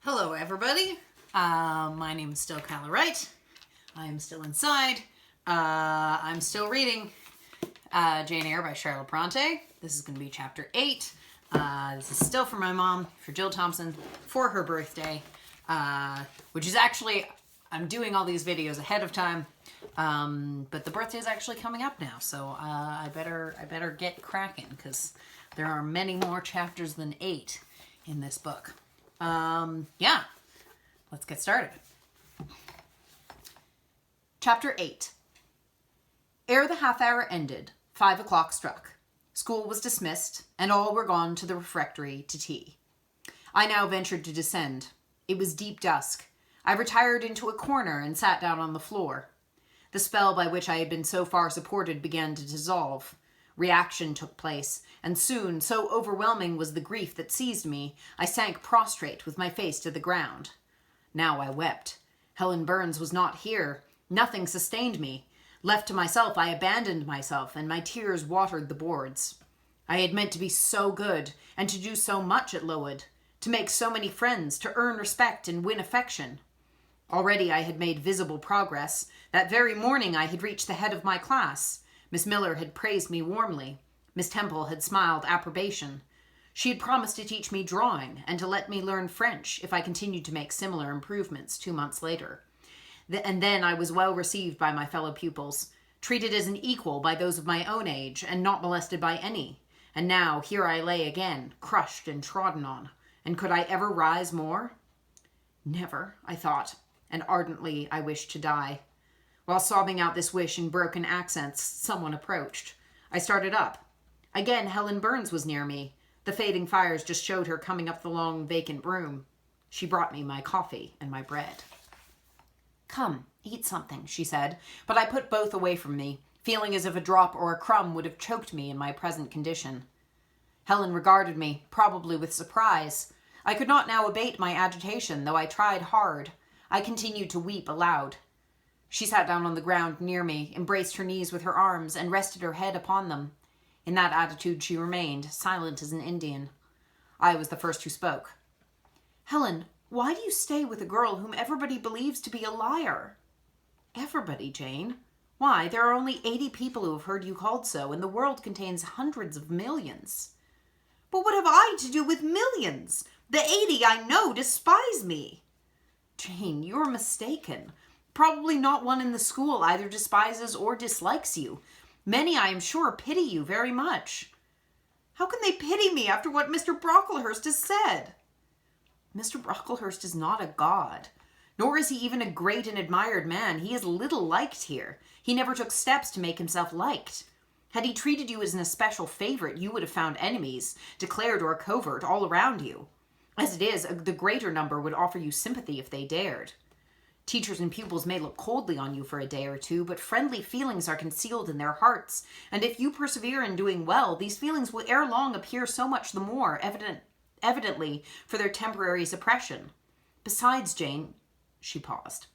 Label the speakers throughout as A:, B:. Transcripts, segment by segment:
A: Hello, everybody. My name is still Kyla Wright. I am still inside. I'm still reading Jane Eyre by Charlotte Bronte. This is going to be chapter 8. This is still for my mom, for Jill Thompson, for her birthday, which is actually, I'm doing all these videos ahead of time, but the birthday is actually coming up now, so I better get cracking, because there are many more chapters than 8 in this book. Yeah, let's get started. Chapter 8. Ere the half hour ended, 5 o'clock struck. School was dismissed, and all were gone to the refectory to tea. I now ventured to descend. It was deep dusk. I retired into a corner and sat down on the floor. The spell by which I had been so far supported began to dissolve. Reaction took place, and soon, so overwhelming was the grief that seized me, I sank prostrate with my face to the ground. Now I wept. Helen Burns was not here. Nothing sustained me. Left to myself, I abandoned myself, and my tears watered the boards. I had meant to be so good, and to do so much at Lowood, to make so many friends, to earn respect and win affection. Already I had made visible progress. That very morning I had reached the head of my class. Miss Miller had praised me warmly. Miss Temple had smiled approbation. She had promised to teach me drawing and to let me learn French if I continued to make similar improvements 2 months later. And then I was well received by my fellow pupils, treated as an equal by those of my own age, and not molested by any. And now here I lay again, crushed and trodden on. And could I ever rise more? Never, I thought, and ardently I wished to die. While sobbing out this wish in broken accents, someone approached. I started up. Again, Helen Burns was near me. The fading fires just showed her coming up the long, vacant room. She brought me my coffee and my bread. "Come, eat something," she said, but I put both away from me, feeling as if a drop or a crumb would have choked me in my present condition. Helen regarded me, probably with surprise. I could not now abate my agitation, though I tried hard. I continued to weep aloud. She sat down on the ground near me, embraced her knees with her arms, and rested her head upon them. In that attitude she remained, silent as an Indian. I was the first who spoke. "Helen, why do you stay with a girl whom everybody believes to be a liar?" "Everybody, Jane? Why, there are only 80 people who have heard you called so, and the world contains hundreds of millions." "But what have I to do with millions? The 80 I know despise me." "Jane, you're mistaken. Probably not one in the school either despises or dislikes you. Many, I am sure, pity you very much." "How can they pity me after what Mr. Brocklehurst has said?" "Mr. Brocklehurst is not a god, nor is he even a great and admired man. He is little liked here. He never took steps to make himself liked. Had he treated you as an especial favorite, you would have found enemies, declared or covert, all around you. As it is, the greater number would offer you sympathy if they dared. Teachers and pupils may look coldly on you for a day or two, but friendly feelings are concealed in their hearts, and if you persevere in doing well, these feelings will ere long appear so much the more evidently for their temporary suppression. Besides, Jane—" She paused.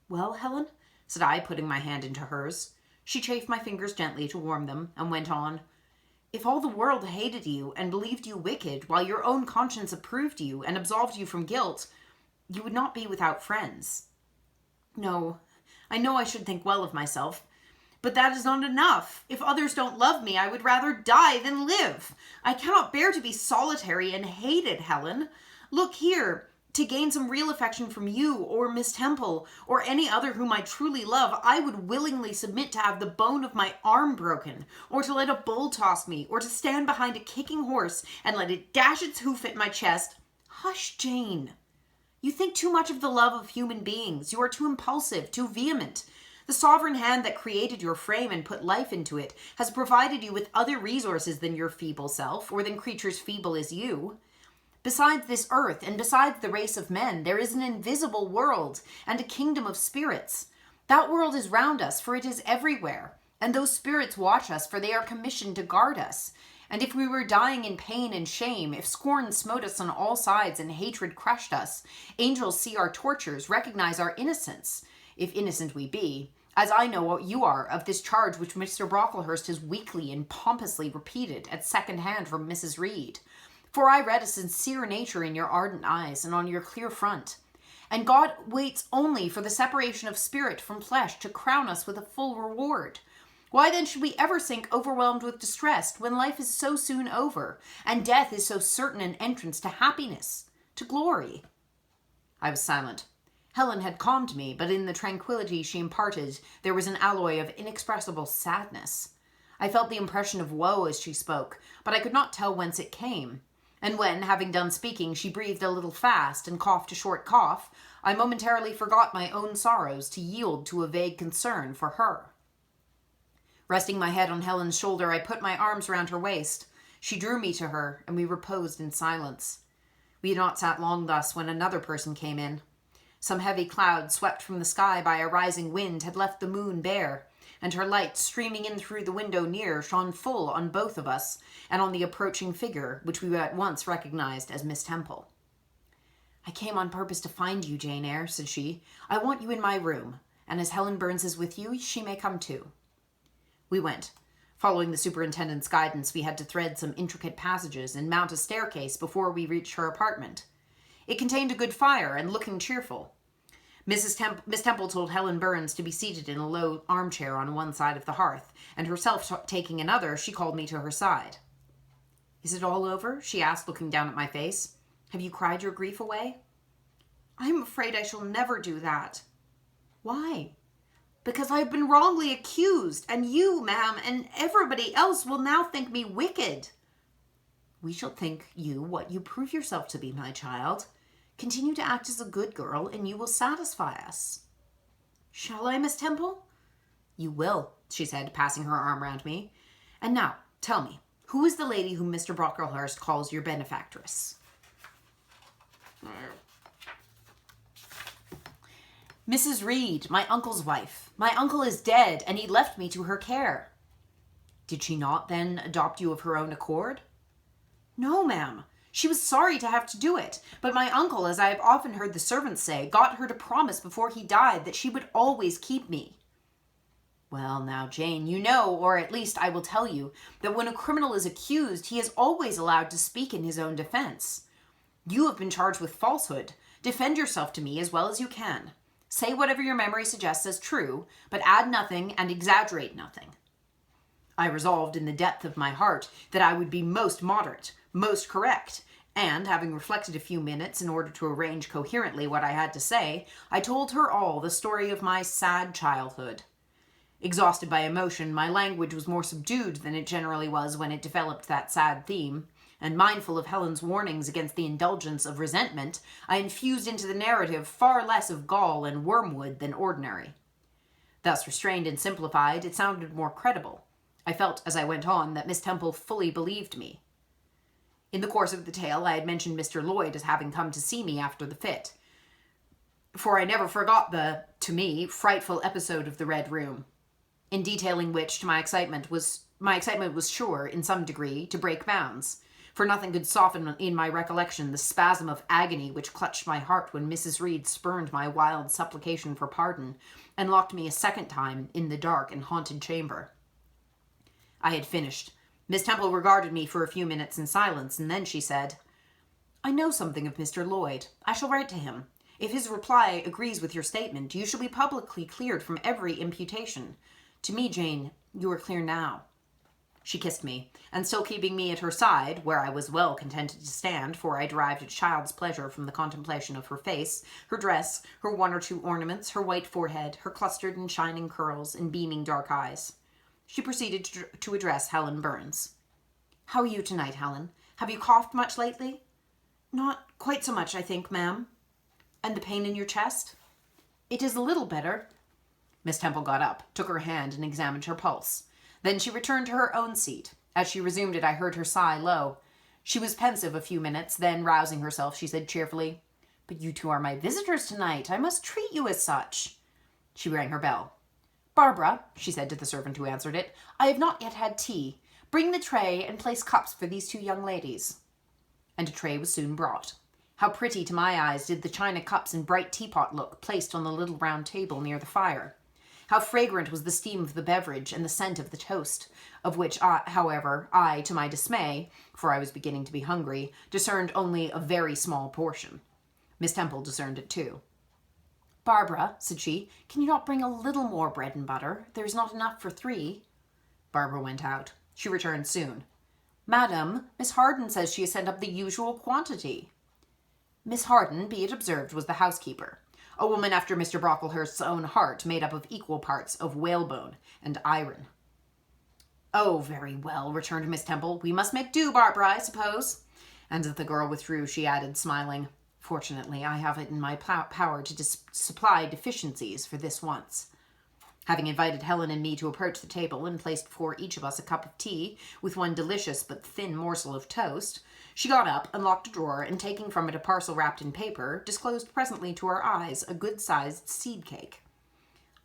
A: "Well, Helen?" said I, putting my hand into hers. She chafed my fingers gently to warm them, and went on. "If all the world hated you and believed you wicked, while your own conscience approved you and absolved you from guilt, you would not be without friends. No, I know I should think well of myself, but that is not enough. If others don't love me, I would rather die than live. I cannot bear to be solitary and hated, Helen. Look here, to gain some real affection from you or Miss Temple or any other whom I truly love, I would willingly submit to have the bone of my arm broken, or to let a bull toss me, or to stand behind a kicking horse and let it dash its hoof at my chest." "Hush, Jane. You think too much of the love of human beings. You are too impulsive, too vehement. The sovereign hand that created your frame and put life into it has provided you with other resources than your feeble self, or than creatures feeble as you. Besides this earth, and besides the race of men, there is an invisible world and a kingdom of spirits. That world is round us, for it is everywhere, and those spirits watch us, for they are commissioned to guard us. And if we were dying in pain and shame, if scorn smote us on all sides and hatred crushed us, angels see our tortures, recognize our innocence, if innocent we be, as I know what you are of this charge which Mr. Brocklehurst has weakly and pompously repeated at second hand from Mrs. Reed. For I read a sincere nature in your ardent eyes and on your clear front. And God waits only for the separation of spirit from flesh to crown us with a full reward. Why then should we ever sink overwhelmed with distress when life is so soon over, and death is so certain an entrance to happiness, to glory? I was silent. Helen had calmed me, but in the tranquility she imparted, there was an alloy of inexpressible sadness. I felt the impression of woe as she spoke, but I could not tell whence it came. And when, having done speaking, she breathed a little fast and coughed a short cough, I momentarily forgot my own sorrows to yield to a vague concern for her. Resting my head on Helen's shoulder, I put my arms round her waist. She drew me to her, and we reposed in silence. We had not sat long thus when another person came in. Some heavy cloud swept from the sky by a rising wind had left the moon bare, and her light, streaming in through the window near, shone full on both of us and on the approaching figure, which we at once recognized as Miss Temple. "I came on purpose to find you, Jane Eyre," said she. "I want you in my room, and as Helen Burns is with you, she may come too." We went. Following the superintendent's guidance, we had to thread some intricate passages and mount a staircase before we reached her apartment. It contained a good fire and looking cheerful. Miss Temple told Helen Burns to be seated in a low armchair on one side of the hearth, and herself taking another, she called me to her side. "Is it all over?" she asked, looking down at my face. "Have you cried your grief away?" "I am afraid I shall never do that." "Why?" "Because I have been wrongly accused, and you, ma'am, and everybody else will now think me wicked." "We shall think you what you prove yourself to be, my child. Continue to act as a good girl, and you will satisfy us." "Shall I, Miss Temple?" "You will," she said, passing her arm round me. "And now, tell me, who is the lady whom Mr. Brocklehurst calls your benefactress?" "Mrs. Reed, my uncle's wife. My uncle is dead, and he left me to her care." "Did she not, then, adopt you of her own accord?" "No, ma'am. She was sorry to have to do it, but my uncle, as I have often heard the servants say, got her to promise before he died that she would always keep me." "Well, now, Jane, you know, or at least I will tell you, that when a criminal is accused, he is always allowed to speak in his own defense. You have been charged with falsehood. Defend yourself to me as well as you can. Say whatever your memory suggests as true, but add nothing and exaggerate nothing." I resolved in the depth of my heart that I would be most moderate, most correct, and, having reflected a few minutes in order to arrange coherently what I had to say, I told her all the story of my sad childhood. Exhausted by emotion, my language was more subdued than it generally was when it developed that sad theme, and mindful of Helen's warnings against the indulgence of resentment, I infused into the narrative far less of gall and wormwood than ordinary. Thus restrained and simplified, it sounded more credible. I felt, as I went on, that Miss Temple fully believed me. In the course of the tale, I had mentioned Mr. Lloyd as having come to see me after the fit, for I never forgot the, to me, frightful episode of the Red Room, in detailing which my excitement was sure, in some degree, to break bounds, for nothing could soften in my recollection the spasm of agony which clutched my heart when Mrs. Reed spurned my wild supplication for pardon, and locked me a second time in the dark and haunted chamber. I had finished. Miss Temple regarded me for a few minutes in silence, and then she said, "I know something of Mr. Lloyd. I shall write to him. If his reply agrees with your statement, you shall be publicly cleared from every imputation. To me, Jane, you are clear now." She kissed me, and still keeping me at her side, where I was well contented to stand, for I derived a child's pleasure from the contemplation of her face, her dress, her one or two ornaments, her white forehead, her clustered and shining curls, and beaming dark eyes, she proceeded to address Helen Burns. "How are you tonight, Helen? Have you coughed much lately?" "Not quite so much, I think, ma'am." "And the pain in your chest?" "It is a little better." Miss Temple got up, took her hand, and examined her pulse. Then she returned to her own seat. As she resumed it, I heard her sigh low. She was pensive a few minutes, then, rousing herself, she said cheerfully, "But you two are my visitors tonight. I must treat you as such." She rang her bell. "Barbara," she said to the servant who answered it, "I have not yet had tea. Bring the tray and place cups for these two young ladies." And a tray was soon brought. How pretty to my eyes did the china cups and bright teapot look, placed on the little round table near the fire. How fragrant was the steam of the beverage and the scent of the toast, of which, however, to my dismay, for I was beginning to be hungry, discerned only a very small portion. Miss Temple discerned it too. "Barbara," said she, "can you not bring a little more bread and butter? There is not enough for 3. Barbara went out. She returned soon. "Madam, Miss Harden says she has sent up the usual quantity." Miss Harden, be it observed, was the housekeeper, a woman after Mr. Brocklehurst's own heart, made up of equal parts of whalebone and iron. "Oh, very well," returned Miss Temple. "We must make do, Barbara, I suppose." And as the girl withdrew, she added, smiling, "Fortunately, I have it in my power to supply deficiencies for this once." Having invited Helen and me to approach the table and placed before each of us a cup of tea with one delicious but thin morsel of toast, she got up, unlocked a drawer, and taking from it a parcel wrapped in paper, disclosed presently to our eyes a good-sized seed cake.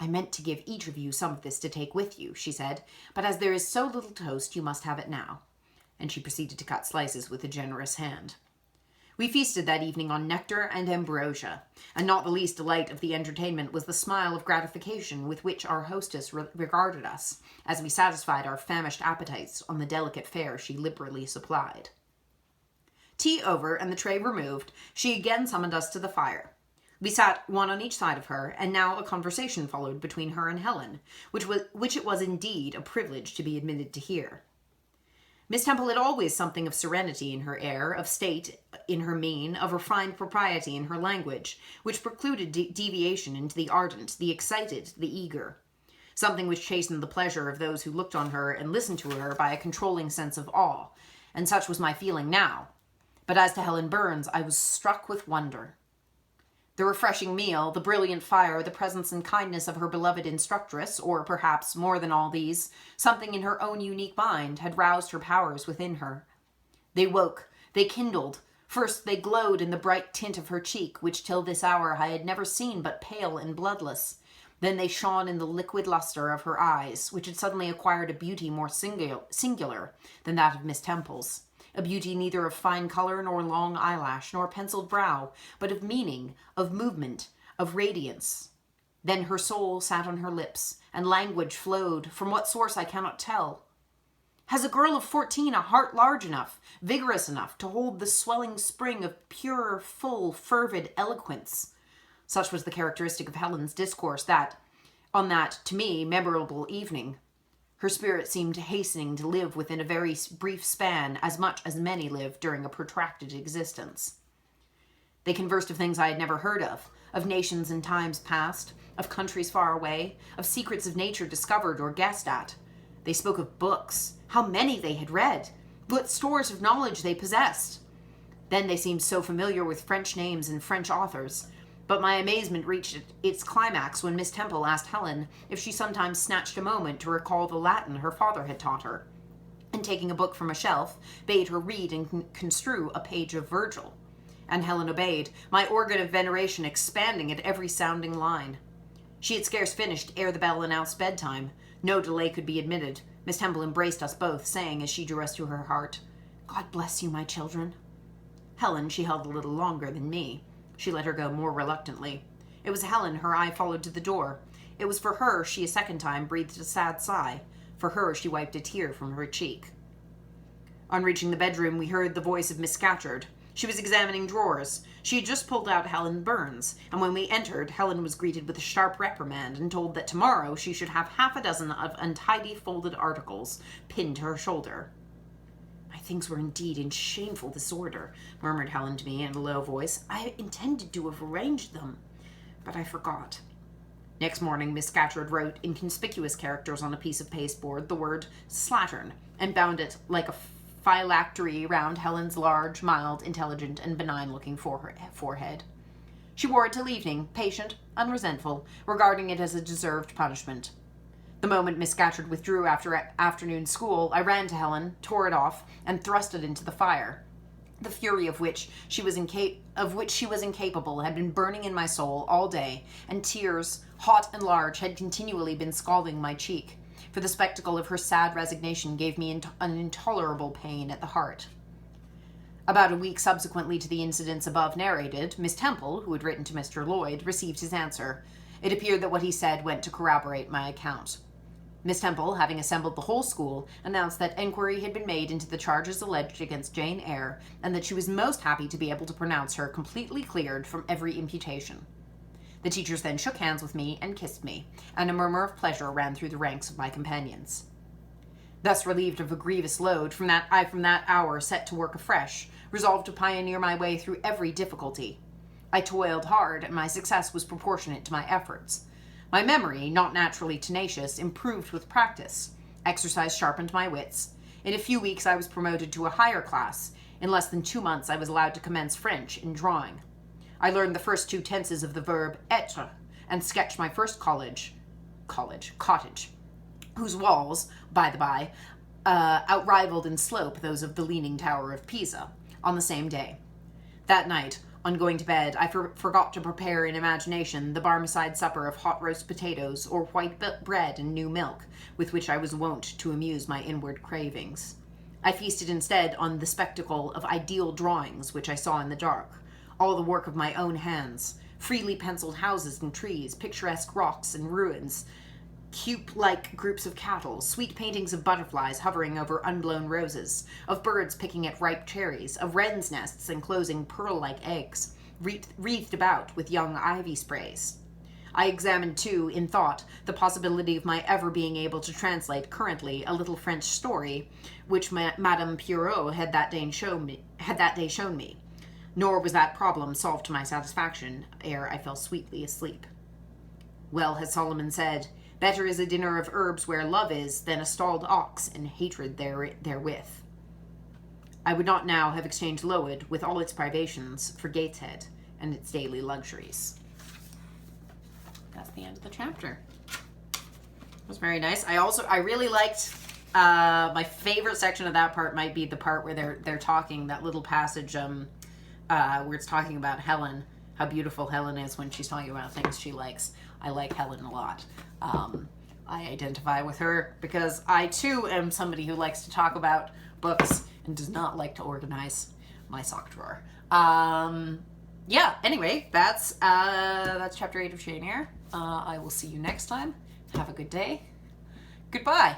A: "I meant to give each of you some of this to take with you," she said, "but as there is so little toast, you must have it now." And she proceeded to cut slices with a generous hand. We feasted that evening on nectar and ambrosia, and not the least delight of the entertainment was the smile of gratification with which our hostess regarded us, as we satisfied our famished appetites on the delicate fare she liberally supplied. Tea over and the tray removed, she again summoned us to the fire. We sat one on each side of her, and now a conversation followed between her and Helen, which it was indeed a privilege to be admitted to hear. Miss Temple had always something of serenity in her air, of state in her mien, of refined propriety in her language, which precluded deviation into the ardent, the excited, the eager. Something which chastened the pleasure of those who looked on her and listened to her by a controlling sense of awe, and such was my feeling now. But as to Helen Burns, I was struck with wonder. The refreshing meal, the brilliant fire, the presence and kindness of her beloved instructress, or perhaps, more than all these, something in her own unique mind, had roused her powers within her. They woke, they kindled. First they glowed in the bright tint of her cheek, which till this hour I had never seen but pale and bloodless. Then they shone in the liquid luster of her eyes, which had suddenly acquired a beauty more singular than that of Miss Temple's. A beauty neither of fine color nor long eyelash nor penciled brow, but of meaning, of movement, of radiance. Then her soul sat on her lips, and language flowed, from what source I cannot tell. Has a girl of 14 a heart large enough, vigorous enough, to hold the swelling spring of pure, full, fervid eloquence? Such was the characteristic of Helen's discourse on that, to me, memorable evening. Her spirit seemed hastening to live within a very brief span as much as many live during a protracted existence. They conversed of things I had never heard of nations and times past, of countries far away, of secrets of nature discovered or guessed at. They spoke of books, how many they had read, what stores of knowledge they possessed. Then they seemed so familiar with French names and French authors. But my amazement reached its climax when Miss Temple asked Helen if she sometimes snatched a moment to recall the Latin her father had taught her, and taking a book from a shelf, bade her read and construe a page of Virgil. And Helen obeyed, my organ of veneration expanding at every sounding line. She had scarce finished ere the bell announced bedtime. No delay could be admitted. Miss Temple embraced us both, saying as she drew us to her heart, "God bless you, my children." Helen she held a little longer than me. She let her go more reluctantly. It was Helen her eye followed to the door. It was for her she a second time breathed a sad sigh. For her she wiped a tear from her cheek. On reaching the bedroom, we heard the voice of Miss Scatcherd. She was examining drawers. She had just pulled out Helen Burns, and when we entered, Helen was greeted with a sharp reprimand and told that tomorrow she should have half a dozen of untidy folded articles pinned to her shoulder. "My things were indeed in shameful disorder," murmured Helen to me in a low voice. "I intended to have arranged them, but I forgot." Next morning, Miss Scatcherd wrote in conspicuous characters on a piece of pasteboard the word slattern, and bound it like a phylactery round Helen's large, mild, intelligent, and benign-looking forehead. She wore it till evening, patient, unresentful, regarding it as a deserved punishment. The moment Miss Scatcherd withdrew after afternoon school, I ran to Helen, tore it off, and thrust it into the fire. The fury of which she was incapable had been burning in my soul all day, and tears, hot and large, had continually been scalding my cheek, for the spectacle of her sad resignation gave me an intolerable pain at the heart. About a week subsequently to the incidents above narrated, Miss Temple, who had written to Mr. Lloyd, received his answer, It appeared that what he said went to corroborate my account. Miss Temple, having assembled the whole school, announced that enquiry had been made into the charges alleged against Jane Eyre, and that she was most happy to be able to pronounce her completely cleared from every imputation. The teachers then shook hands with me and kissed me, and a murmur of pleasure ran through the ranks of my companions. Thus relieved of a grievous load, from that hour set to work afresh, resolved to pioneer my way through every difficulty. I toiled hard, and my success was proportionate to my efforts. My memory, not naturally tenacious, improved with practice. Exercise sharpened my wits. In a few weeks I was promoted to a higher class. In less than 2 months I was allowed to commence French in drawing. I learned the first 2 tenses of the verb être, and sketched my first cottage, whose walls, by the by, outrivaled in slope those of the Leaning Tower of Pisa, on the same day. That night, on going to bed, I forgot to prepare in imagination the Barmecide supper of hot roast potatoes or white bread and new milk, with which I was wont to amuse my inward cravings. I feasted instead on the spectacle of ideal drawings which I saw in the dark, all the work of my own hands, freely penciled houses and trees, picturesque rocks and ruins, Cuyp-like groups of cattle, sweet paintings of butterflies hovering over unblown roses, of birds picking at ripe cherries, of wrens' nests enclosing pearl-like eggs, wreathed about with young ivy sprays. I examined, too, in thought, the possibility of my ever being able to translate currently a little French story which Madame Pierrot had that day shown me. Nor was that problem solved to my satisfaction ere I fell sweetly asleep. Well has Solomon said, "Better is a dinner of herbs where love is, than a stalled ox and hatred therewith." I would not now have exchanged Lowood, with all its privations, for Gateshead and its daily luxuries. That's the end of the chapter. It was very nice. I really liked, my favorite section of that part might be the part where they're talking, that little passage, where it's talking about Helen, how beautiful Helen is when she's talking about things she likes. I like Helen a lot. I identify with her because I too am somebody who likes to talk about books and does not like to organize my sock drawer. Yeah, anyway, that's chapter 8 of Jane Eyre. I will see you next time. Have a good day. Goodbye.